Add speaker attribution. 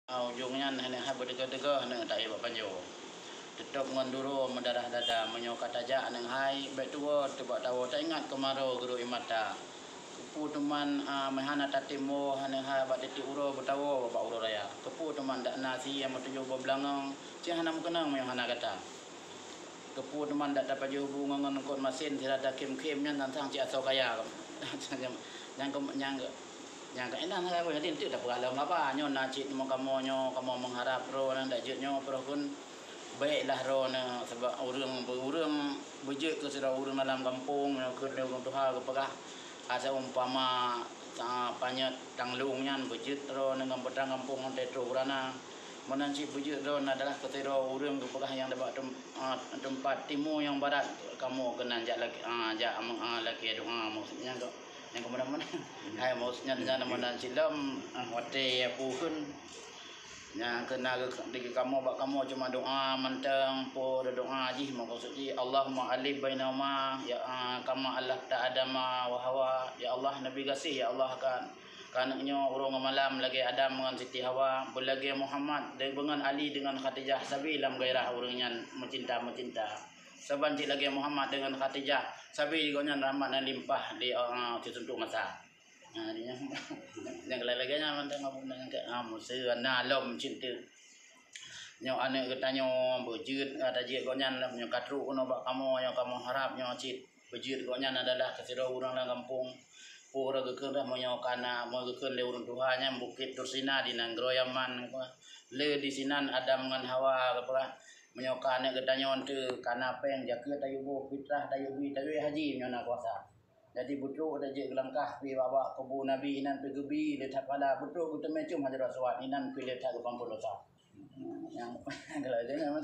Speaker 1: Ujungnya hanya berdega-dega hanya tak iba panjo. Tetap nganduro mendarah dada menyokat aja nang hai baik tua tebak tahu tak ingat kemaro guru imata. Kepu teman mehana tatimo hanya hai bak detik uro bertawo bapak uro raya. Kepu teman dak nasi yang metuju belangang si hana mengenang yang hana kata. Kepu teman dak dapat hubungan dengan kon mesin tirada kim-kimnya tentang si asal kaya. Yang kainan saya pun nanti tidak bergalam apa nyo nacit mo kamu mengharap ro nang dak nyo pro kun baiklah ro na sebab urang bejek ke sedar urang dalam kampung ke urang tuha ke pegah asa umpama panyat tanglung nyan bejek ro nang petang kampung ante tro urana menanci bejek ro adalah ketero urang ke pegah yang dapat tempat timur yang barat kamu kena jak lagi lagi doa maksudnya yang kemana-mana hai maksudnya dengan mana silam wate puhun yang kena digi kamu bak kamu cuma doa mentang po doa ji maksudnya Allahumma alif bainahuma ya kama Allah ta adama wa hawa ya Allah nabi kasih ya Allah kan kanaknya urang malam lagi Adam dengan Siti Hawa belagi Muhammad dengan Ali dengan Khadijah sabilam gairah urangnya mencinta sebanci lagi Muhammad dengan Khadijah sabi juga nya rahmat dan limpah di untuk masa yang lagi-laginya mantang ngabung dengan musuh nalom cinta nyo ane ketanyo bejut ada je gonyan nyo katru kuno bak kamu yang kamu harap nyo cit bejut gonyan adalah kesiro urang lang kampung pura gekeun dah monyo kana mo gekeun le urang tuhanya bukit Tursina di Nangroyaman le di sinan Adam dengan Hawa apa menyokane ketanyo ante kana peng jaket ayubo fitrah dayubi haji nyo na kuasa jadi betul ada je langkah pi bawa kebu nabi inan pegebi letak pada betul kita macam hajar aswad inan pi letak ke pampulosa yang kalau dia memang